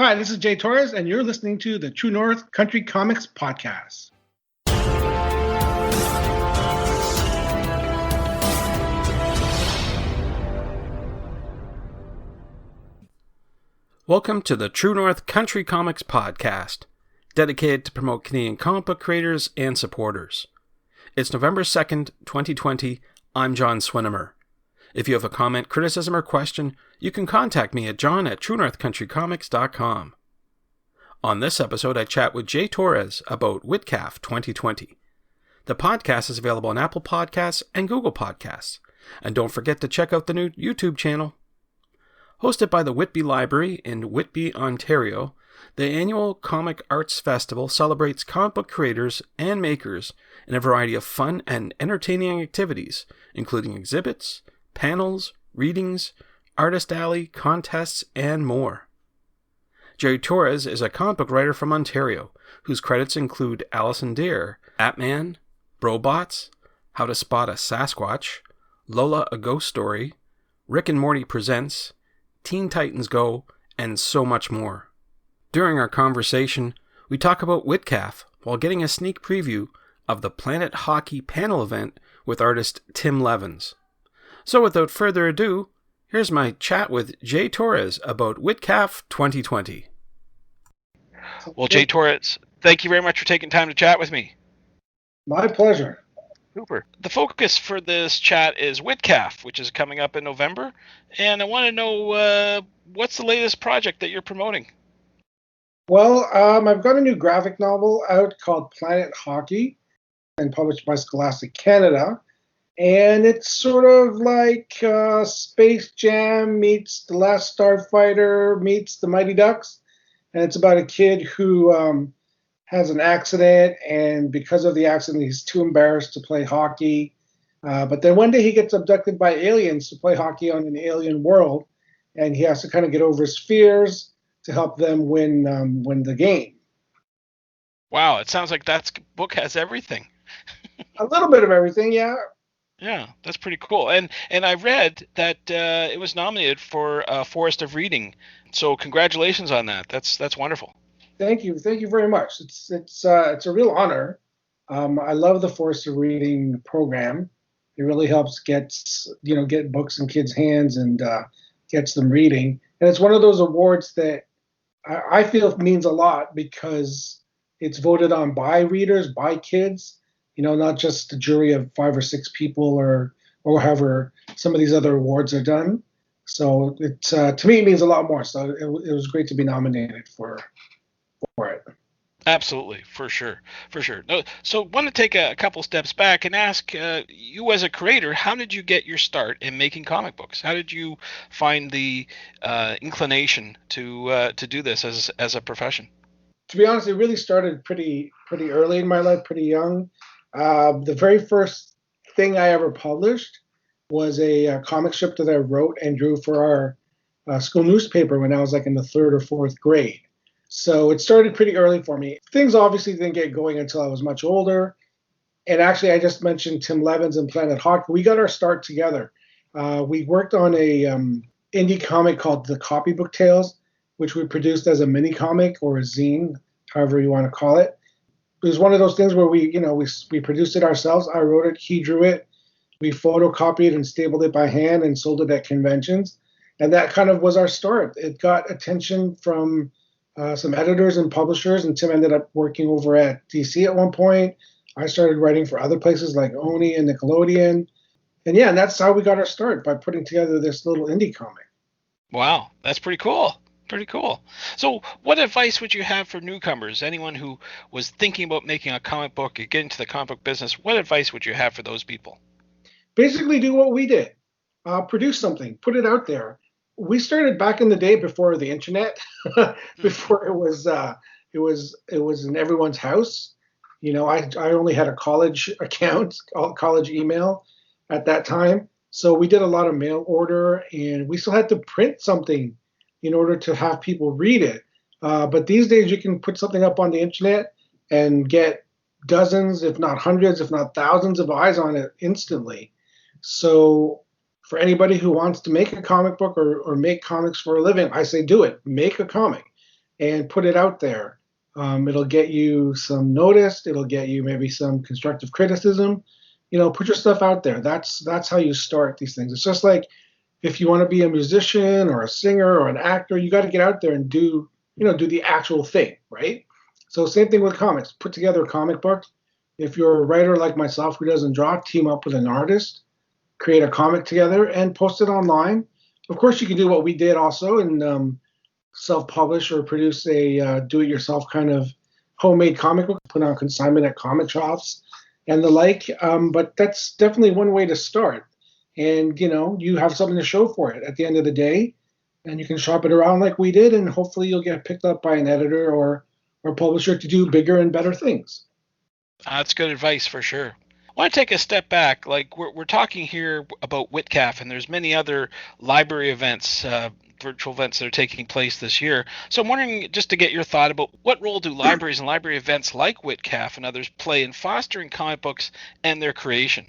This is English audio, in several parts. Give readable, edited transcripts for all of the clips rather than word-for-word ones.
Hi, this is Jay Torres, and you're listening to the True North Country Comics Podcast. Welcome to the True North Country Comics Podcast, dedicated to promote Canadian comic book creators and supporters. It's November 2nd, 2020. I'm John Swinimer. If you have a comment, criticism, or question, you can contact me at john@truenorthcountrycomics.com. On this episode, I chat with Jay Torres about WhitCAF 2020. The podcast is available on Apple Podcasts and Google Podcasts. And don't forget to check out the new YouTube channel. Hosted by the Whitby Library in Whitby, Ontario, the annual Comic Arts Festival celebrates comic book creators and makers in a variety of fun and entertaining activities, including exhibits, panels, readings, artist alley, contests, and more. Jerry Torres is a comic book writer from Ontario, whose credits include Alison Deer, Batman, Brobots, How to Spot a Sasquatch, Lola a Ghost Story, Rick and Morty Presents, Teen Titans Go, and so much more. During our conversation, we talk about WhitCAF while getting a sneak preview of the Planet Hockey panel event with artist Tim Levins. So without further ado, here's my chat with Jay Torres about WhitCAF 2020. Well, Jay Torres, thank you very much for taking time to chat with me. My pleasure. Super. The focus for this chat is WhitCAF, which is coming up in November, and I want to know what's the latest project that you're promoting? Well, I've got a new graphic novel out called Planet Hockey, and published by Scholastic Canada, and it's sort of like Space Jam meets The Last Starfighter meets The Mighty Ducks, and it's about a kid who has an accident, and because of the accident, he's too embarrassed to play hockey. But then one day he gets abducted by aliens to play hockey on an alien world, and he has to kind of get over his fears to help them win the game. Wow, it sounds like that book has everything. A little bit of everything, yeah. Yeah, that's pretty cool. And I read that it was nominated for Forest of Reading. So congratulations on that. That's wonderful. Thank you very much. It's a real honor. I love the Forest of Reading program. It really helps get books in kids' hands and gets them reading. And it's one of those awards that I feel means a lot because it's voted on by readers, by kids. Not just a jury of 5 or 6 people or however some of these other awards are done. So it to me it means a lot more. So it was great to be nominated for it. Absolutely, for sure. No, so I want to take a couple steps back and ask you as a creator, how did you get your start in making comic books? How did you find the inclination to do this as a profession? To be honest, it really started pretty early in my life, pretty young. The very first thing I ever published was a comic strip that I wrote and drew for our school newspaper when I was like in the 3rd or 4th grade. So it started pretty early for me. Things obviously didn't get going until I was much older. And actually, I just mentioned Tim Levins and Planet Hockey. We got our start together. We worked on a indie comic called The Copybook Tales, which we produced as a mini comic or a zine, however you want to call it. It was one of those things where we produced it ourselves. I wrote it, he drew it. We photocopied and stapled it by hand and sold it at conventions. And that kind of was our start. It got attention from some editors and publishers, and Tim ended up working over at DC at one point. I started writing for other places like Oni and Nickelodeon. And that's how we got our start, by putting together this little indie comic. Wow, that's pretty cool. Pretty cool. So what advice would you have for newcomers, anyone who was thinking about making a comic book or get into the comic book business? What advice would you have for those people? Basically do what we did. Produce something, put it out there. We started back in the day before the internet, before it was in everyone's house. I only had a college account, college email at that time. So we did a lot of mail order, and we still had to print something in order to have people read it. But these days you can put something up on the internet and get dozens, if not hundreds, if not thousands of eyes on it instantly. So for anybody who wants to make a comic book or make comics for a living, I say do it. Make a comic. and put it out there. It'll get you some notice. It'll get you maybe some constructive criticism. Put your stuff out there. That's how you start these things. It's just like if you want to be a musician or a singer or an actor, you got to get out there and do the actual thing, right? So same thing with comics. Put together a comic book. If you're a writer like myself who doesn't draw, team up with an artist, create a comic together, and post it online. Of course, you can do what we did also and self-publish or produce a do-it-yourself kind of homemade comic book, put on consignment at comic shops and the like. But that's definitely one way to start. And you have something to show for it at the end of the day, and you can shop it around like we did, and hopefully you'll get picked up by an editor or publisher to do bigger and better things. That's good advice for sure. I want to take a step back. Like we're talking here about WhitCAF, and there's many other library events, virtual events that are taking place this year. So I'm wondering, just to get your thought about what role do libraries and library events like WhitCAF and others play in fostering comic books and their creation?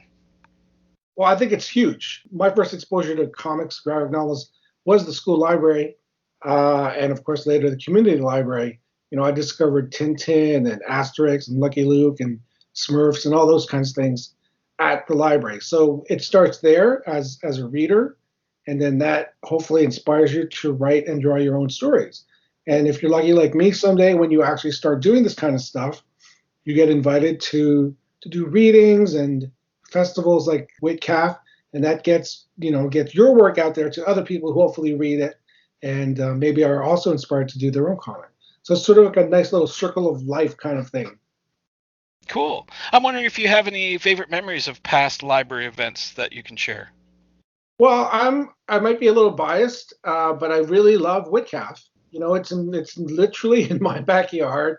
Well, I think it's huge. My first exposure to comics, graphic novels, was the school library, and of course later the community library. I discovered Tintin and Asterix and Lucky Luke and Smurfs and all those kinds of things at the library. So it starts there as a reader, and then that hopefully inspires you to write and draw your own stories. And if you're lucky like me, someday when you actually start doing this kind of stuff, you get invited to do readings and festivals like WhitCAF, and that gets your work out there to other people who hopefully read it and maybe are also inspired to do their own comic. So it's sort of like a nice little circle of life kind of thing. Cool. I'm wondering if you have any favorite memories of past library events that you can share. Well, I might be a little biased, but I really love WhitCAF. It's literally in my backyard.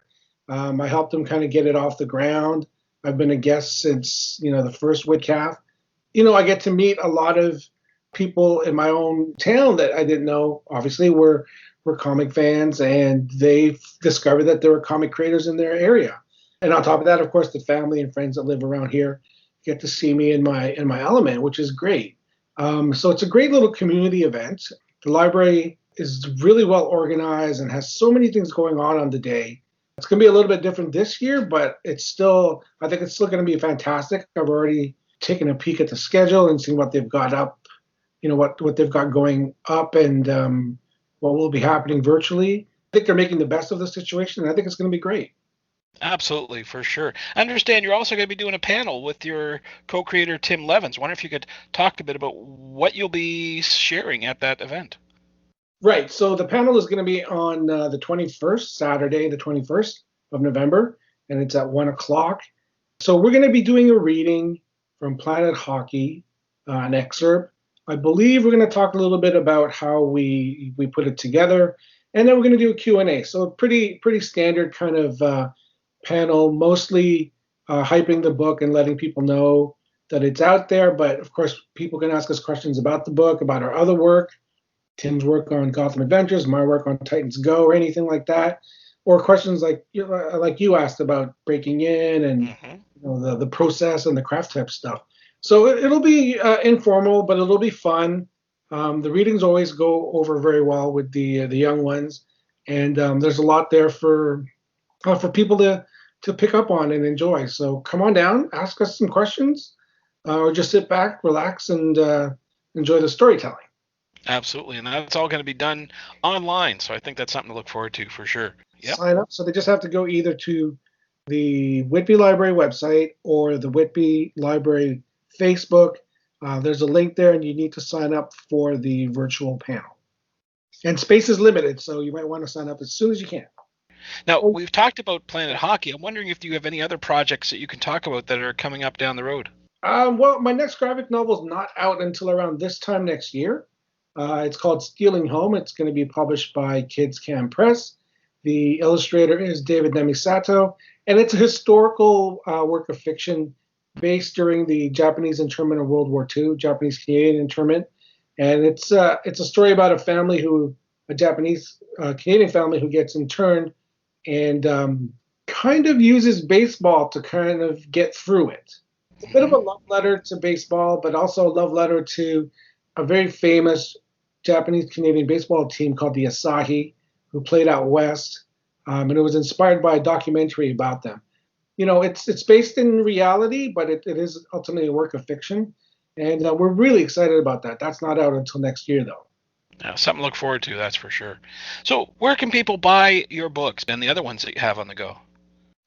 I helped them kind of get it off the ground. I've been a guest since the first WhitCAF. I get to meet a lot of people in my own town that I didn't know. Obviously, were comic fans, and they discovered that there were comic creators in their area. And on top of that, of course, the family and friends that live around here get to see me in my element, which is great. So it's a great little community event. The library is really well organized and has so many things going on the day. It's going to be a little bit different this year, but I think it's still going to be fantastic. I've already taken a peek at the schedule and seen what they've got up, what they've got going up and what will be happening virtually. I think they're making the best of the situation, and I think it's going to be great. Absolutely, for sure. I understand you're also going to be doing a panel with your co-creator, Tim Levins. I wonder if you could talk a bit about what you'll be sharing at that event. Right. So the panel is going to be on the 21st, Saturday, the 21st of November, and it's at 1 o'clock. So we're going to be doing a reading from Planet Hockey, an excerpt. I believe we're going to talk a little bit about how we put it together, and then we're going to do a Q&A. So a pretty standard kind of panel, mostly hyping the book and letting people know that it's out there. But of course, people can ask us questions about the book, about our other work, Tim's work on Gotham Adventures, my work on Titans Go, or anything like that, or questions like you asked about breaking in and the process and the craft type stuff. So it'll be informal, but it'll be fun. The readings always go over very well with the young ones, and there's a lot there for people to pick up on and enjoy. So come on down, ask us some questions, or just sit back, relax, and enjoy the storytelling. Absolutely, and that's all going to be done online, so I think that's something to look forward to for sure. Yep. Sign up. So they just have to go either to the Whitby Library website or the Whitby Library Facebook. There's a link there, and you need to sign up for the virtual panel. And space is limited, so you might want to sign up as soon as you can. Now, we've talked about Planet Hockey. I'm wondering if you have any other projects that you can talk about that are coming up down the road. Well, my next graphic novel is not out until around this time next year. It's called Stealing Home. It's going to be published by Kids Can Press. The illustrator is David Nemisato, and it's a historical work of fiction based during the Japanese internment of World War II, Japanese-Canadian internment. And it's a story about a Japanese Canadian family who gets interned and kind of uses baseball to kind of get through it. It's a bit of a love letter to baseball, but also a love letter to a very famous Japanese Canadian baseball team called the Asahi, who played out west, and it was inspired by a documentary about them. It's based in reality, but it is ultimately a work of fiction, and we're really excited about that. That's not out until next year, though. Now, something to look forward to, that's for sure. So where can people buy your books and the other ones that you have on the go?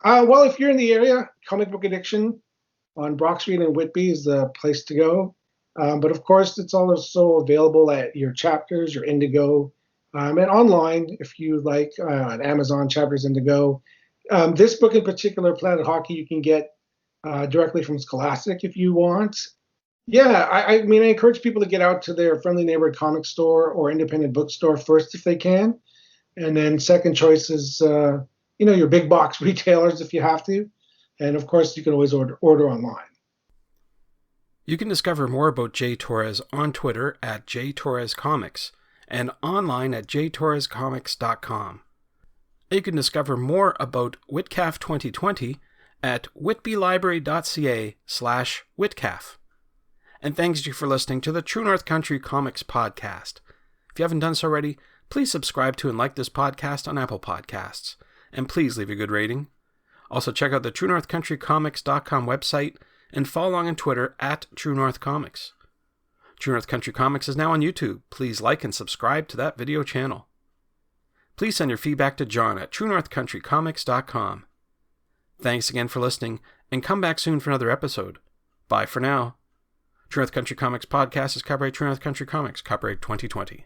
Well, if you're in the area, Comic Book Addiction on Brock Street in Whitby is the place to go. But of course, it's also available at your Chapters, your Indigo, and online if you like, on Amazon, Chapters, Indigo. This book in particular, Planet Hockey, you can get directly from Scholastic if you want. Yeah, I mean, I encourage people to get out to their friendly neighborhood comic store or independent bookstore first if they can. And then second choice is, your big box retailers if you have to. And of course, you can always order online. You can discover more about Jay Torres on Twitter at JTorresComics and online at jtorrescomics.com. You can discover more about WhitCAF 2020 at whitbylibrary.ca/WhitCAF. And thanks to you for listening to the True North Country Comics podcast. If you haven't done so already, please subscribe to and like this podcast on Apple Podcasts. And please leave a good rating. Also check out the TrueNorthCountryComics.com website and follow along on Twitter at True North Comics. True North Country Comics is now on YouTube. Please like and subscribe to that video channel. Please send your feedback to John at TrueNorthCountryComics.com. Thanks again for listening, and come back soon for another episode. Bye for now. True North Country Comics Podcast is copyright True North Country Comics, copyright 2020.